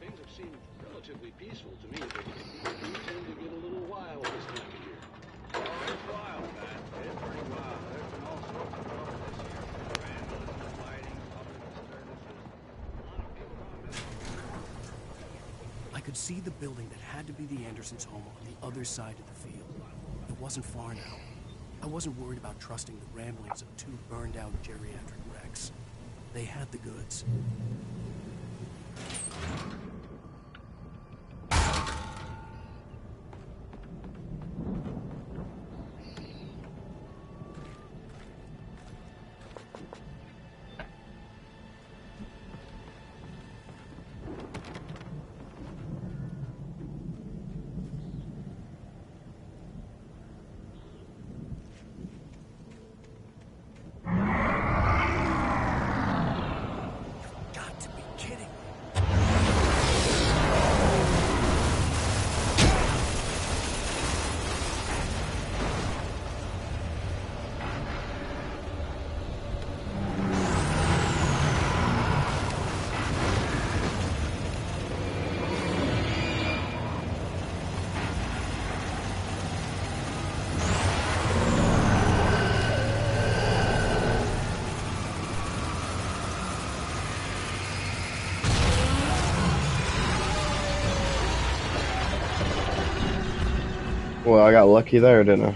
Q: Things have seemed relatively peaceful to me, but you tend to get a little wild this time of year.
R: Oh, it's wild, Pat. It's pretty wild. There's been all sorts of trouble this year. Vandalism, lighting, public disturbances. A lot of people
B: I could see the building that had to be the Andersons' home on the other side of the field. It wasn't far now. I wasn't worried about trusting the ramblings of two burned-out geriatric wrecks. They had the goods.
A: Well, I got lucky there, didn't I?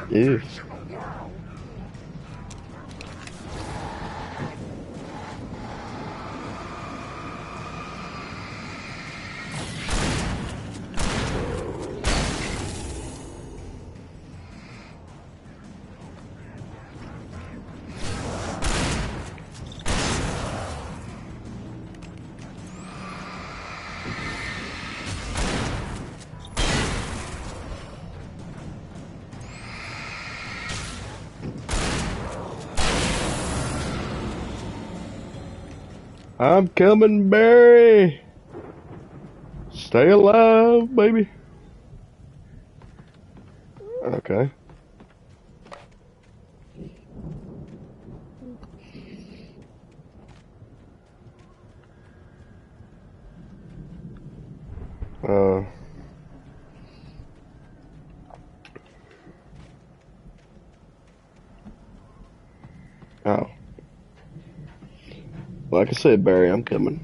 A: Ew. I'm coming, Barry. Stay alive, baby. Okay. Oh. Like I said, Barry, I'm coming.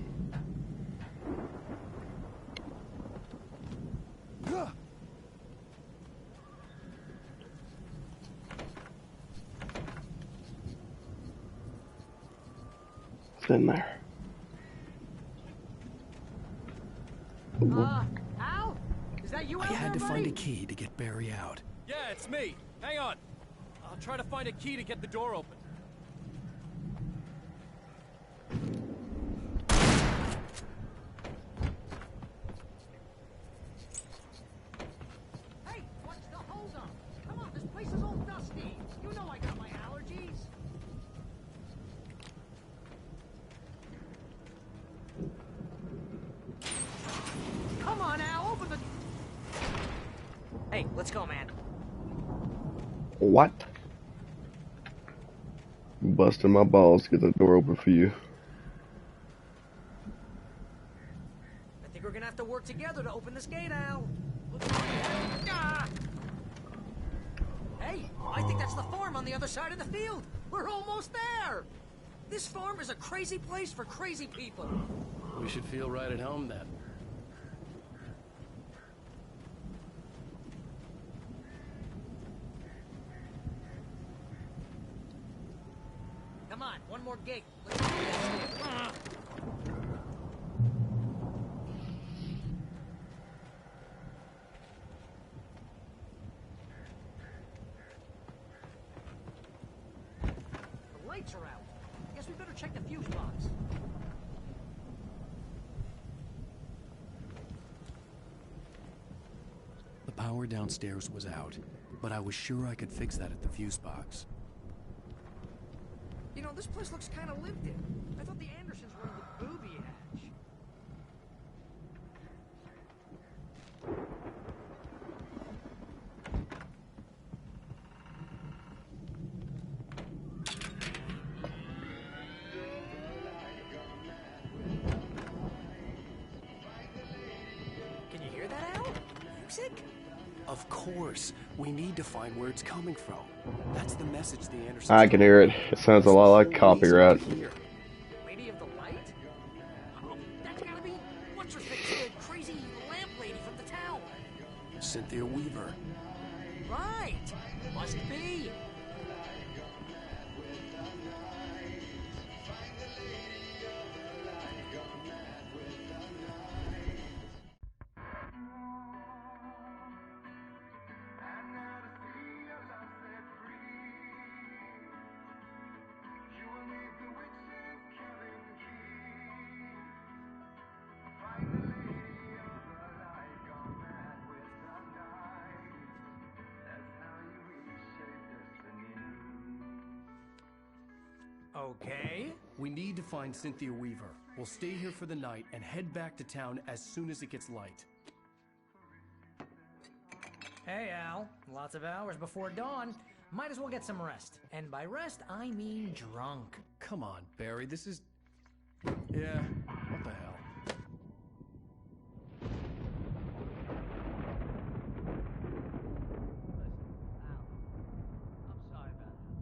A: It's in there.
L: Al? Is that you
B: I
L: out
B: had
L: there,
B: to
L: buddy?
B: find a key to get Barry out.
N: Yeah, it's me. Hang on. I'll try to find a key to get the door open.
L: Hey, what's the holdup? Come on, this place is all dusty. You know I got my allergies. Come on, Al, open the... Hey, let's go, man.
A: What? Busting my balls to get the door open for you.
L: I think we're gonna have to work together to open this gate, Al. Ah! Hey, I think that's the farm on the other side of the field. We're almost there. This farm is a crazy place for crazy people.
B: We should feel right at home then.
L: Come on, one more gate. Let's do this. The lights are out. Guess we better check the fuse box.
B: The power downstairs was out, but I was sure I could fix that at the fuse box.
L: You know, this place looks kind of lived in. I thought the Andersons were in the booby hatch. Can you hear that, Al? Music?
B: Of course. We need to find where it's coming from. That's the message the Andersons...
A: I can hear it. It sounds a lot like copyright.
L: Lady of the Light? Oh, that's gotta be what's her face, the crazy lamp lady from the town.
B: Cynthia Weaver.
L: Right. Must be. Okay.
B: We need to find Cynthia Weaver. We'll stay here for the night and head back to town as soon as it gets light.
L: Hey, Al. Lots of hours before dawn. Might as well get some rest. And by rest, I mean drunk.
B: Come on, Barry, this is... Yeah, what the hell?
L: I'm sorry about this.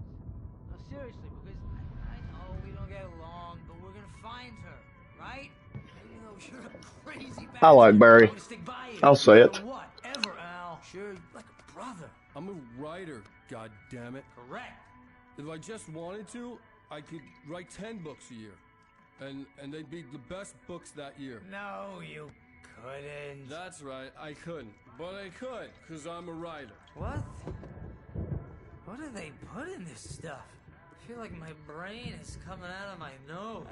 L: No, seriously, because I know we don't get along, but we're gonna find her, right? Even though you're a crazy bastard,
A: I like Barry.
L: I'm gonna stick by you.
A: I'll say it.
L: Whatever, Al. Sure,
N: I'm a writer, goddammit.
L: Correct.
N: If I just wanted to, I could write 10 books a year. And they'd be the best books that year.
L: No, you couldn't.
N: That's right, I couldn't. But I could, because I'm a writer.
L: What? What do they put in this stuff? I feel like my brain is coming out of my nose.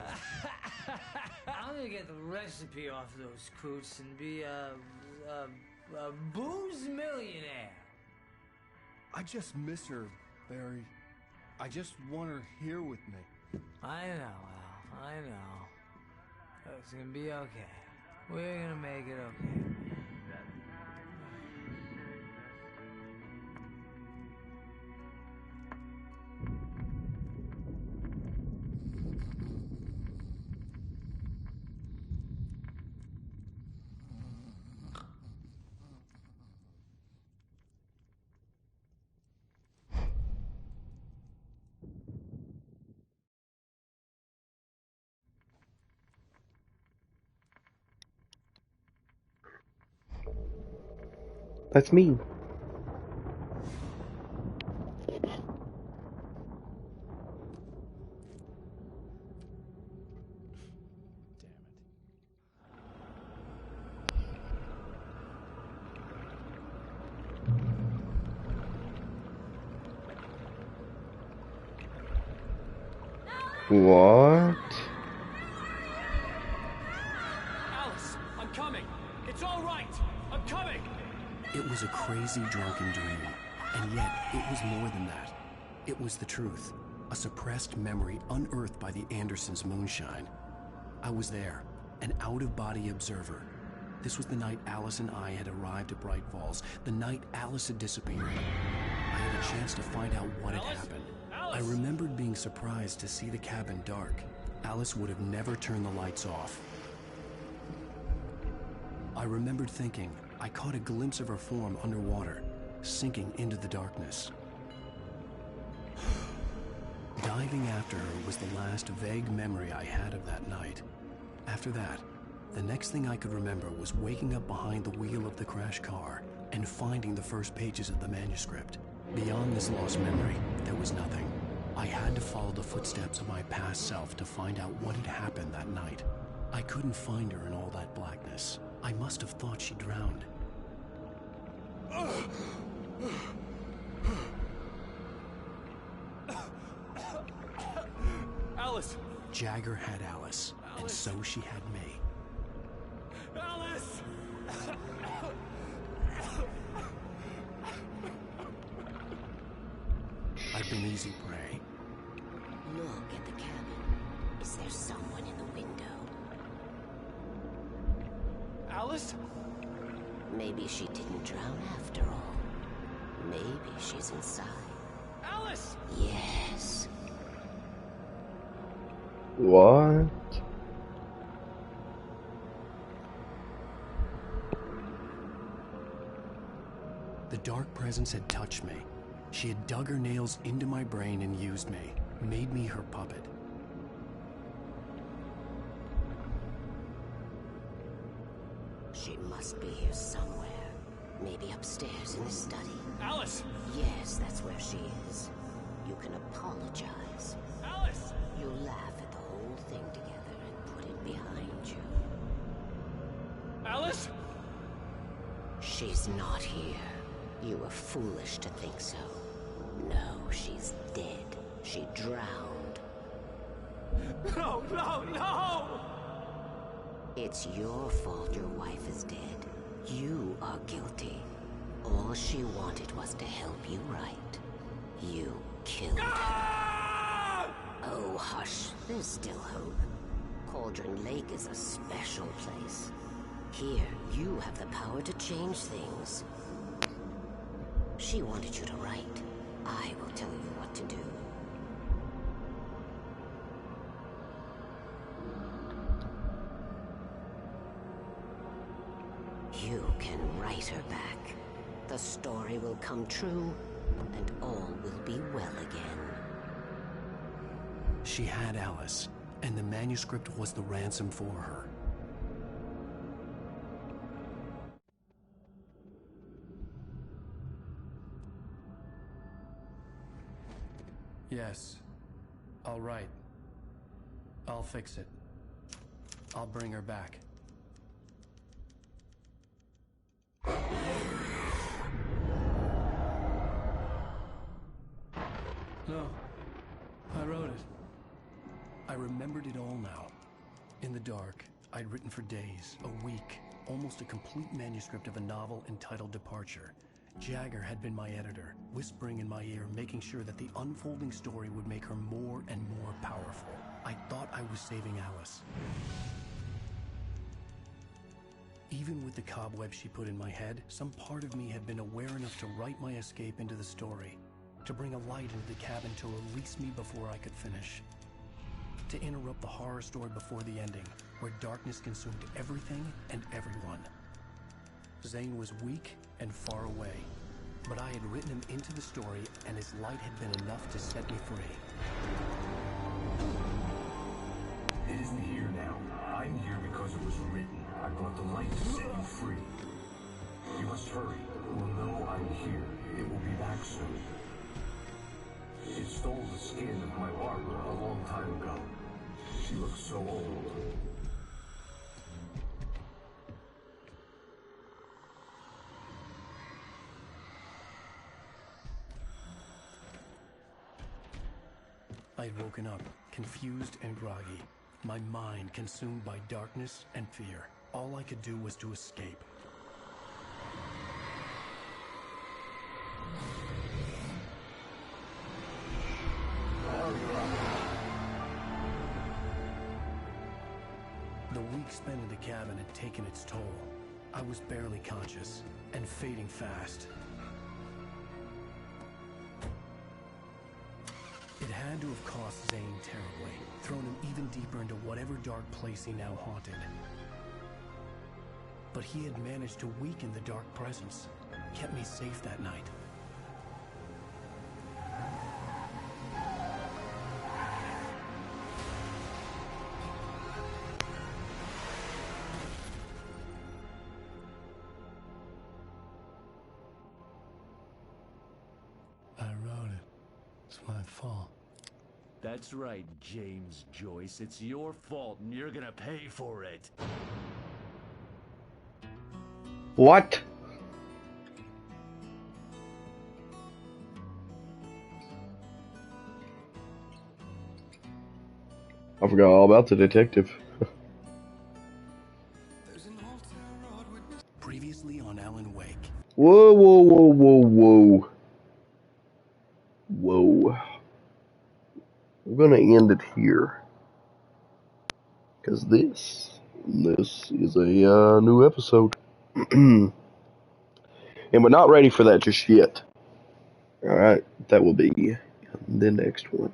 L: I'm gonna get the recipe off those coots and be a booze millionaire.
N: I just miss her, Barry. I just want her here with me.
L: I know, Al. I know. It's gonna be okay. We're gonna make it okay.
A: That's me. What?
N: Alice, I'm coming. It's all right. I'm coming.
B: It was a crazy drunken dream, and yet it was more than that. It was the truth, a suppressed memory unearthed by the Andersons' moonshine. I was there, an out-of-body observer. This was the night Alice and I had arrived at Bright Falls, the night Alice had disappeared. I had a chance to find out what had happened. I remembered being surprised to see the cabin dark. Alice would have never turned the lights off. I remembered thinking I caught a glimpse of her form underwater, sinking into the darkness. Diving after her was the last vague memory I had of that night. After that, the next thing I could remember was waking up behind the wheel of the crashed car and finding the first pages of the manuscript. Beyond this lost memory, there was nothing. I had to follow the footsteps of my past self to find out what had happened that night. I couldn't find her in all that blackness. I must have thought she drowned.
N: Alice!
B: Jagger had Alice, and so she had me.
N: Alice!
B: I've been easy prey.
S: Look at the cabin. Is there someone in the window?
N: Alice?
S: Maybe she didn't drown after all. Maybe she's inside.
N: Alice!
S: Yes.
A: What?
B: The dark presence had touched me. She had dug her nails into my brain and used me, made me her puppet.
S: She must be here somewhere. Maybe upstairs in the study.
N: Alice!
S: Yes, that's where she is. You can apologize.
N: Alice!
S: You laugh at the whole thing together and put it behind you.
N: Alice?
S: She's not here. You were foolish to think so. No, she's dead. She drowned.
N: No, no, no!
S: It's your fault your wife is dead. You are guilty. All she wanted was to help you right. You killed her. Oh, hush. There's still hope. Cauldron Lake is a special place. Here, you have the power to change things. She wanted you to write. I will tell you what to do. You can write her back. The story will come true, and all will be well again.
B: She had Alice, and the manuscript was the ransom for her. Yes. All right. I'll fix it. I'll bring her back. No. I wrote it. I remembered it all now. In the dark, I'd written for days, a week, almost a complete manuscript of a novel entitled Departure. Jagger had been my editor, whispering in my ear, making sure that the unfolding story would make her more and more powerful. I thought I was saving Alice. Even with the cobwebs she put in my head, some part of me had been aware enough to write my escape into the story, to bring a light into the cabin to release me before I could finish, to interrupt the horror story before the ending, where darkness consumed everything and everyone. Zane was weak and far away, but I had written him into the story, and his light had been enough to set me free.
M: It isn't here now. I'm here because it was written. I brought the light to set you free. You must hurry. It will know I'm here. It will be back soon. It stole the skin of my Barbara a long time ago. She looks so old.
B: I'd woken up, confused and groggy, my mind consumed by darkness and fear. All I could do was to escape. The week spent in the cabin had taken its toll. I was barely conscious, and fading fast. It had to have cost Zane terribly, thrown him even deeper into whatever dark place he now haunted. But he had managed to weaken the dark presence, kept me safe that night. I wrote it. It's my fault.
T: That's right, James Joyce. It's your fault, and you're gonna pay for it.
A: What? I forgot all about the detective.
B: Previously on Alan Wake.
A: Whoa, whoa, whoa, whoa, whoa. Whoa. I'm gonna end it here. Because this is a new episode. And we're not ready for that just yet. Alright, that will be the next one.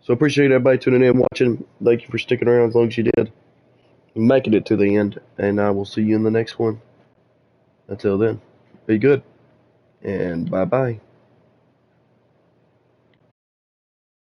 A: So appreciate everybody tuning in and watching. Thank you for sticking around as long as you did. Making it to the end. And I will see you in the next one. Until then, be good. And bye-bye.